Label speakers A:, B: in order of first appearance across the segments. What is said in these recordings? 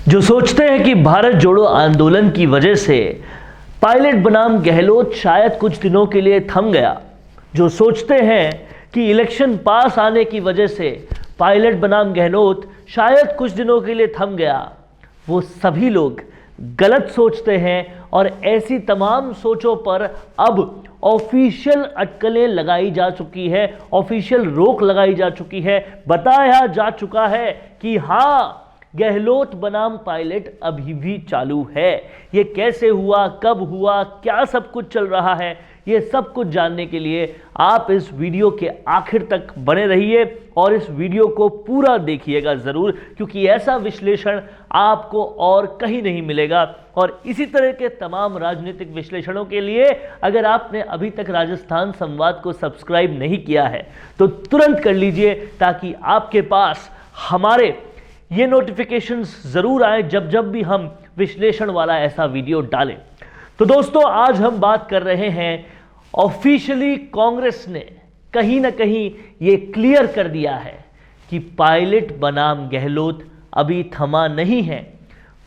A: जो सोचते हैं कि भारत जोड़ो आंदोलन की वजह से पायलट बनाम गहलोत शायद कुछ दिनों के लिए थम गया, जो सोचते हैं कि इलेक्शन पास आने की वजह से पायलट बनाम गहलोत शायद कुछ दिनों के लिए थम गया, वो सभी लोग गलत सोचते हैं और ऐसी तमाम सोचों पर अब ऑफिशियल अटकलें लगाई जा चुकी है, ऑफिशियल रोक लगाई जा चुकी है। बताया जा चुका है कि हाँ, गहलोत बनाम पायलट अभी भी चालू है। ये कैसे हुआ, कब हुआ, क्या सब कुछ चल रहा है, ये सब कुछ जानने के लिए आप इस वीडियो के आखिर तक बने रहिए और इस वीडियो को पूरा देखिएगा ज़रूर, क्योंकि ऐसा विश्लेषण आपको और कहीं नहीं मिलेगा। और इसी तरह के तमाम राजनीतिक विश्लेषणों के लिए अगर आपने अभी तक राजस्थान संवाद को सब्सक्राइब नहीं किया है तो तुरंत कर लीजिए, ताकि आपके पास हमारे ये नोटिफिकेशंस ज़रूर आए जब जब भी हम विश्लेषण वाला ऐसा वीडियो डालें। तो दोस्तों, आज हम बात कर रहे हैं, ऑफिशियली कांग्रेस ने कहीं ना कहीं ये क्लियर कर दिया है कि पायलट बनाम गहलोत अभी थमा नहीं है,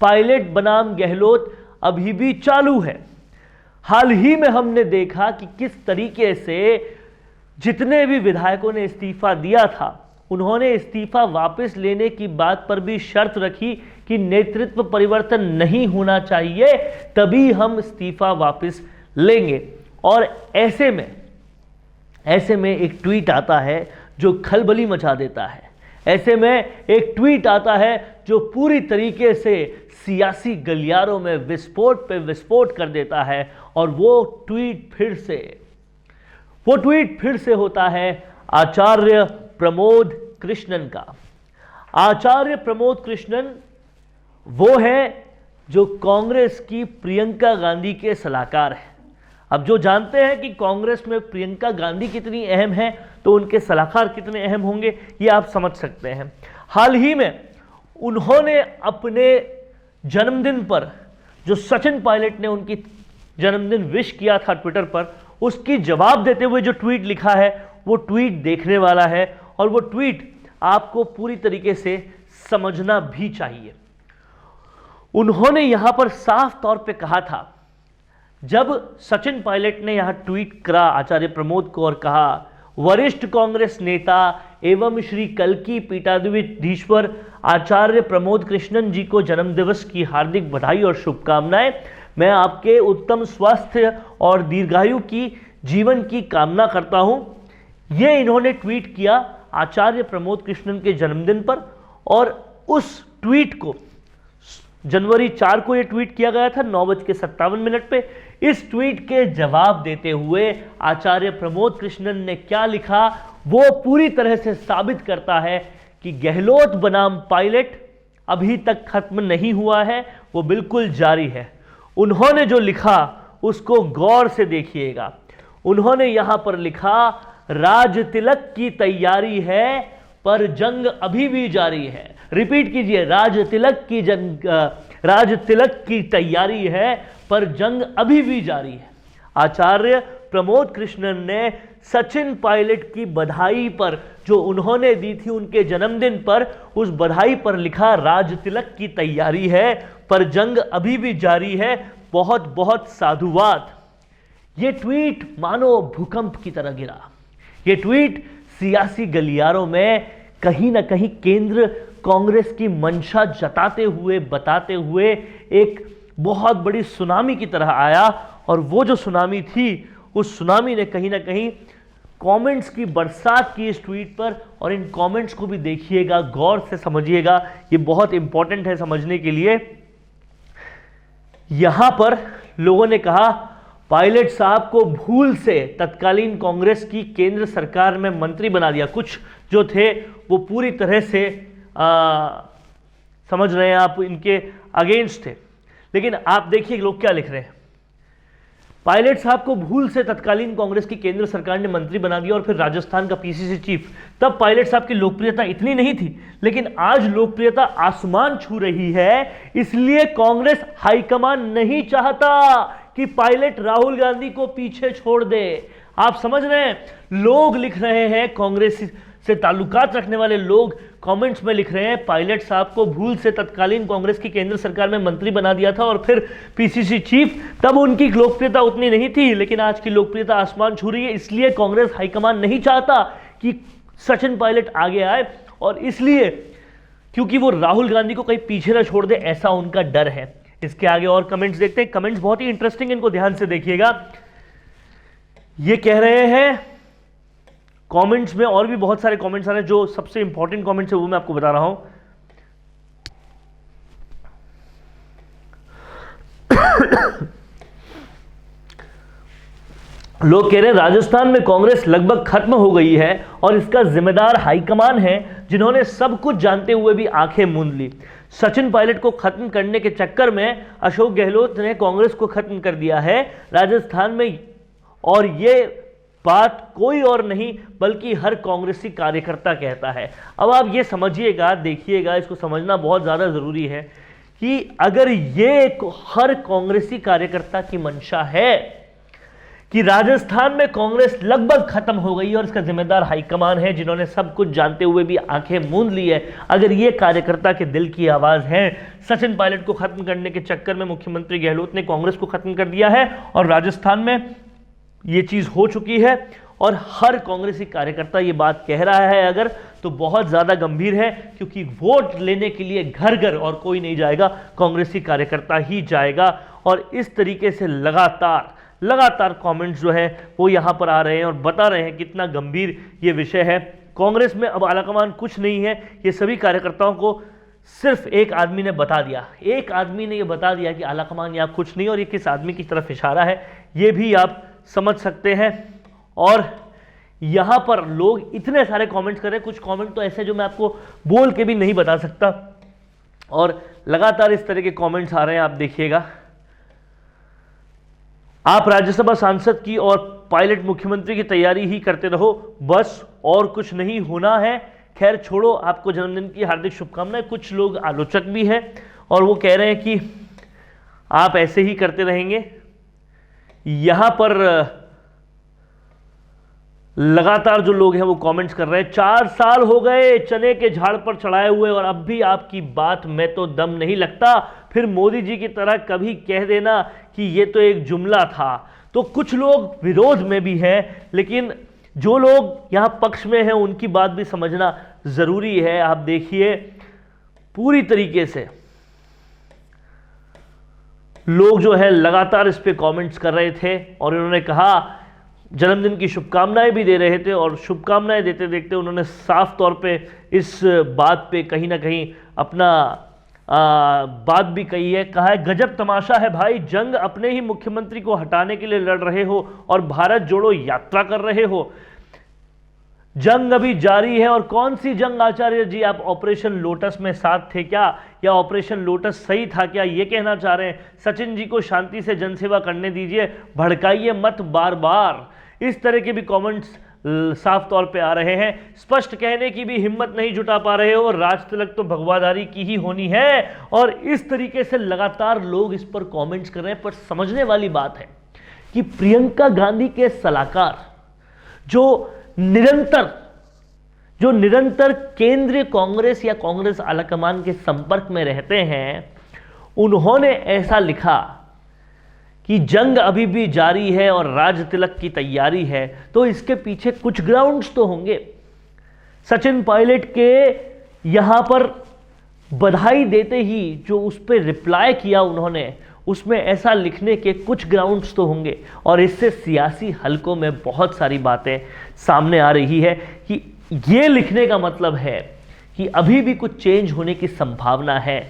A: पायलट बनाम गहलोत अभी भी चालू है। हाल ही में हमने देखा कि किस तरीके से जितने भी विधायकों ने इस्तीफा दिया था, उन्होंने इस्तीफा वापस लेने की बात पर भी शर्त रखी कि नेतृत्व परिवर्तन नहीं होना चाहिए, तभी हम इस्तीफा वापस लेंगे। और ऐसे में एक ट्वीट आता है जो खलबली मचा देता है, ऐसे में एक ट्वीट आता है जो पूरी तरीके से सियासी गलियारों में विस्फोट पे विस्फोट कर देता है। और वो ट्वीट फिर से होता है आचार्य प्रमोद कृष्णन का। आचार्य प्रमोद कृष्णन वो है जो कांग्रेस की प्रियंका गांधी के सलाहकार हैं। अब जो जानते हैं कि कांग्रेस में प्रियंका गांधी कितनी अहम है, तो उनके सलाहकार कितने अहम होंगे ये आप समझ सकते हैं। हाल ही में उन्होंने अपने जन्मदिन पर, जो सचिन पायलट ने उनकी जन्मदिन विश किया था ट्विटर पर, उसकी जवाब देते हुए जो ट्वीट लिखा है वो ट्वीट देखने वाला है और वो ट्वीट आपको पूरी तरीके से समझना भी चाहिए। उन्होंने यहां पर साफ तौर पे कहा था, जब सचिन पायलट ने यहां ट्वीट करा आचार्य प्रमोद को और कहा, वरिष्ठ कांग्रेस नेता एवं श्री कल्की पीठाधीश्वर आचार्य प्रमोद कृष्णन जी को जन्मदिवस की हार्दिक बधाई और शुभकामनाएं। मैं आपके उत्तम स्वास्थ्य और दीर्घायु की जीवन की कामना करता हूं। ये इन्होंने ट्वीट किया आचार्य प्रमोद कृष्णन के जन्मदिन पर, और उस ट्वीट को जनवरी 4 को यह ट्वीट किया गया था 9:57 पे। इस ट्वीट के जवाब देते हुए आचार्य प्रमोद कृष्णन ने क्या लिखा, वो पूरी तरह से साबित करता है कि गहलोत बनाम पायलट अभी तक खत्म नहीं हुआ है, वो बिल्कुल जारी है। उन्होंने जो लिखा उसको गौर से देखिएगा। उन्होंने यहां पर लिखा, राज तिलक की तैयारी है पर जंग अभी भी जारी है। रिपीट कीजिए, राज तिलक की तैयारी है पर जंग अभी भी जारी है। आचार्य प्रमोद कृष्णन ने सचिन पायलट की बधाई पर, जो उन्होंने दी थी उनके जन्मदिन पर, उस बधाई पर लिखा, राज तिलक की तैयारी है पर जंग अभी भी जारी है। बहुत बहुत साधुवाद। ये ट्वीट मानो भूकंप की तरह गिरा। ये ट्वीट सियासी गलियारों में कहीं ना कहीं केंद्र कांग्रेस की मंशा जताते हुए, बताते हुए एक बहुत बड़ी सुनामी की तरह आया। और वो जो सुनामी थी, उस सुनामी ने कहीं ना कहीं कमेंट्स की बरसात की इस ट्वीट पर। और इन कमेंट्स को भी देखिएगा, गौर से समझिएगा, ये बहुत इंपॉर्टेंट है समझने के लिए। यहां पर लोगों ने कहा, पायलट साहब को भूल से तत्कालीन कांग्रेस की केंद्र सरकार में मंत्री बना दिया। कुछ जो थे वो पूरी तरह से समझ रहे हैं आप, इनके अगेंस्ट थे। लेकिन आप देखिए लोग क्या लिख रहे हैं, पायलट साहब को भूल से तत्कालीन कांग्रेस की केंद्र सरकार ने मंत्री बना दिया और फिर राजस्थान का पीसीसी चीफ। तब पायलट साहब की लोकप्रियता इतनी नहीं थी, लेकिन आज लोकप्रियता आसमान छू रही है। इसलिए कांग्रेस हाईकमान नहीं चाहता कि पायलट राहुल गांधी को पीछे छोड़ दे। आप समझ रहे हैं, लोग लिख रहे हैं, कांग्रेस से ताल्लुकात रखने वाले लोग कमेंट्स में लिख रहे हैं पायलट साहब को भूल से तत्कालीन कांग्रेस की केंद्र सरकार में मंत्री बना दिया था और फिर पीसीसी चीफ, तब उनकी लोकप्रियता उतनी नहीं थी, लेकिन आज की लोकप्रियता आसमान छू रही है। इसलिए कांग्रेस हाईकमान नहीं चाहता कि सचिन पायलट आगे आए, और इसलिए क्योंकि वो राहुल गांधी को कहीं पीछे ना छोड़ दे, ऐसा उनका डर है। इसके आगे और कमेंट्स देखते हैं। कमेंट्स बहुत ही इंटरेस्टिंग, इनको ध्यान से देखिएगा। ये कह रहे हैं कमेंट्स में, और भी बहुत सारे कमेंट्स आ रहे हैं, जो सबसे इंपॉर्टेंट कमेंट्स है वो मैं आपको बता रहा हूं। लोग कह रहे हैं राजस्थान में कांग्रेस लगभग खत्म हो गई है और इसका जिम्मेदार हाईकमान है, जिन्होंने सब कुछ जानते हुए भी आंखें मूंद ली। सचिन पायलट को खत्म करने के चक्कर में अशोक गहलोत ने कांग्रेस को खत्म कर दिया है राजस्थान में, और ये बात कोई और नहीं बल्कि हर कांग्रेसी कार्यकर्ता कहता है। अब आप ये समझिएगा, देखिएगा, इसको समझना बहुत ज़्यादा ज़रूरी है कि अगर ये हर कांग्रेसी कार्यकर्ता की मंशा है कि राजस्थान में कांग्रेस लगभग खत्म हो गई और इसका जिम्मेदार हाईकमान है, जिन्होंने सब कुछ जानते हुए भी आंखें मूंद ली है, अगर ये कार्यकर्ता के दिल की आवाज़ है, सचिन पायलट को खत्म करने के चक्कर में मुख्यमंत्री गहलोत ने कांग्रेस को खत्म कर दिया है और राजस्थान में ये चीज़ हो चुकी है और हर कांग्रेसी कार्यकर्ता ये बात कह रहा है अगर, तो बहुत ज़्यादा गंभीर है, क्योंकि वोट लेने के लिए घर घर और कोई नहीं जाएगा, कांग्रेसी कार्यकर्ता ही जाएगा। और इस तरीके से लगातार कमेंट्स जो है वो यहाँ पर आ रहे हैं और बता रहे हैं कितना गंभीर ये विषय है। कांग्रेस में अब आलाकमान कुछ नहीं है, ये सभी कार्यकर्ताओं को सिर्फ एक आदमी ने बता दिया, एक आदमी ने ये बता दिया कि आलाकमान यहाँ कुछ नहीं, और ये किस आदमी की तरफ इशारा है ये भी आप समझ सकते हैं। और यहाँ पर लोग इतने सारे कमेंट्स कर रहे हैं, कुछ कमेंट तो ऐसे जो मैं आपको बोल के भी नहीं बता सकता, और लगातार इस तरह के कमेंट्स आ रहे हैं। आप देखिएगा, आप राज्यसभा सांसद की और पायलट मुख्यमंत्री की तैयारी ही करते रहो, बस और कुछ नहीं होना है। खैर छोड़ो, आपको जन्मदिन की हार्दिक शुभकामनाएं। कुछ लोग आलोचक भी हैं और वो कह रहे हैं कि आप ऐसे ही करते रहेंगे। यहां पर लगातार जो लोग हैं वो कमेंट्स कर रहे हैं, 4 साल हो गए चने के झाड़ पर चढ़ाए हुए और अब भी आपकी बात में तो दम नहीं लगता, फिर मोदी जी की तरह कभी कह देना कि ये तो एक जुमला था। तो कुछ लोग विरोध में भी हैं, लेकिन जो लोग यहां पक्ष में हैं उनकी बात भी समझना जरूरी है। आप देखिए, पूरी तरीके से लोग जो है लगातार इस पे कमेंट्स कर रहे थे और इन्होंने कहा, जन्मदिन की शुभकामनाएं भी दे रहे थे, और शुभकामनाएं देते देखते उन्होंने साफ तौर पे इस बात पे कहीं ना कहीं अपना बात भी कही है। कहा है, गजब तमाशा है भाई, जंग अपने ही मुख्यमंत्री को हटाने के लिए लड़ रहे हो और भारत जोड़ो यात्रा कर रहे हो। जंग अभी जारी है। और कौन सी जंग आचार्य जी? आप ऑपरेशन लोटस में साथ थे क्या, या ऑपरेशन लोटस सही था क्या, ये कहना चाह रहे हैं? सचिन जी को शांति से जनसेवा करने दीजिए, भड़काइए मत बार बार। इस तरह के भी कमेंट्स साफ तौर पे आ रहे हैं। स्पष्ट कहने की भी हिम्मत नहीं जुटा पा रहे हो, राज तिलक तो भगवादारी की ही होनी है। और इस तरीके से लगातार लोग इस पर कमेंट्स कर रहे हैं। पर समझने वाली बात है कि प्रियंका गांधी के सलाहकार जो निरंतर केंद्रीय कांग्रेस या कांग्रेस आलाकमान के संपर्क में रहते हैं, उन्होंने ऐसा लिखा कि जंग अभी भी जारी है और राज तिलक की तैयारी है, तो इसके पीछे कुछ ग्राउंड्स तो होंगे। सचिन पायलट के यहां पर बधाई देते ही जो उस पर रिप्लाई किया उन्होंने, उसमें ऐसा लिखने के कुछ ग्राउंड्स तो होंगे। और इससे सियासी हलकों में बहुत सारी बातें सामने आ रही है कि ये लिखने का मतलब है कि अभी भी कुछ चेंज होने की संभावना है।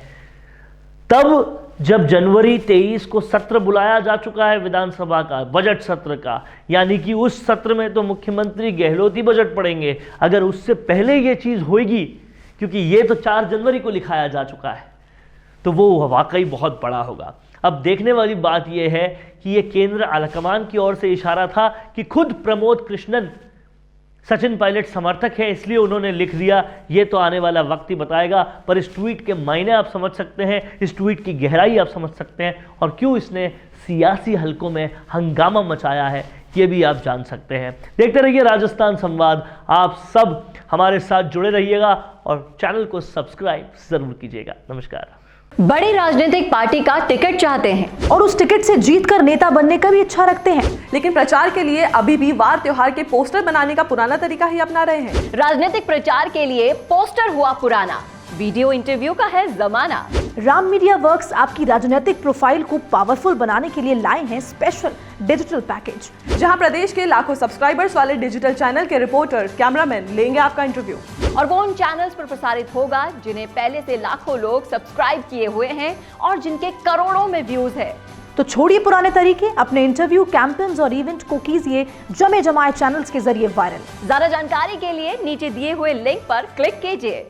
A: तब जब जनवरी 23 को सत्र बुलाया जा चुका है विधानसभा का, बजट सत्र का, यानी कि उस सत्र में तो मुख्यमंत्री गहलोत ही बजट पढ़ेंगे। अगर उससे पहले ये चीज होगी, क्योंकि ये तो 4 जनवरी को लिखाया जा चुका है, तो वो वाकई बहुत बड़ा होगा। अब देखने वाली बात यह है कि ये केंद्र आलाकमान की ओर से इशारा था कि खुद प्रमोद कृष्णन सचिन पायलट समर्थक है, इसलिए उन्होंने लिख दिया। ये तो आने वाला वक्त ही बताएगा। पर इस ट्वीट के मायने आप समझ सकते हैं, इस ट्वीट की गहराई आप समझ सकते हैं, और क्यों इसने सियासी हलकों में हंगामा मचाया है, ये भी आप जान सकते हैं। देखते रहिए राजस्थान संवाद। आप सब हमारे साथ जुड़े रहिएगा और चैनल को सब्सक्राइब जरूर कीजिएगा। नमस्कार।
B: बड़ी राजनीतिक पार्टी का टिकट चाहते हैं और उस टिकट से जीतकर नेता बनने का भी इच्छा रखते हैं,
C: लेकिन प्रचार के लिए अभी भी वार त्योहार के पोस्टर बनाने का पुराना तरीका ही अपना रहे हैं।
B: राजनीतिक प्रचार के लिए पोस्टर हुआ पुराना, वीडियो इंटरव्यू का है जमाना।
D: राम मीडिया वर्क्स आपकी राजनीतिक प्रोफाइल को पावरफुल बनाने के लिए लाए हैं स्पेशल डिजिटल पैकेज,
C: जहां प्रदेश के लाखों सब्सक्राइबर्स वाले डिजिटल चैनल के रिपोर्टर, कैमरामैन लेंगे आपका इंटरव्यू।
B: और वो उन चैनल्स पर प्रसारित होगा जिन्हें पहले से लाखों लोग सब्सक्राइब किए हुए हैं और जिनके करोड़ों में व्यूज है।
D: तो छोड़िए पुराने तरीके, अपने इंटरव्यू, कैंपेन्स और इवेंट को कीजिए जमे जमाए चैनल्स के जरिए वायरल।
B: ज्यादा जानकारी के लिए नीचे दिए हुए लिंक पर क्लिक कीजिए।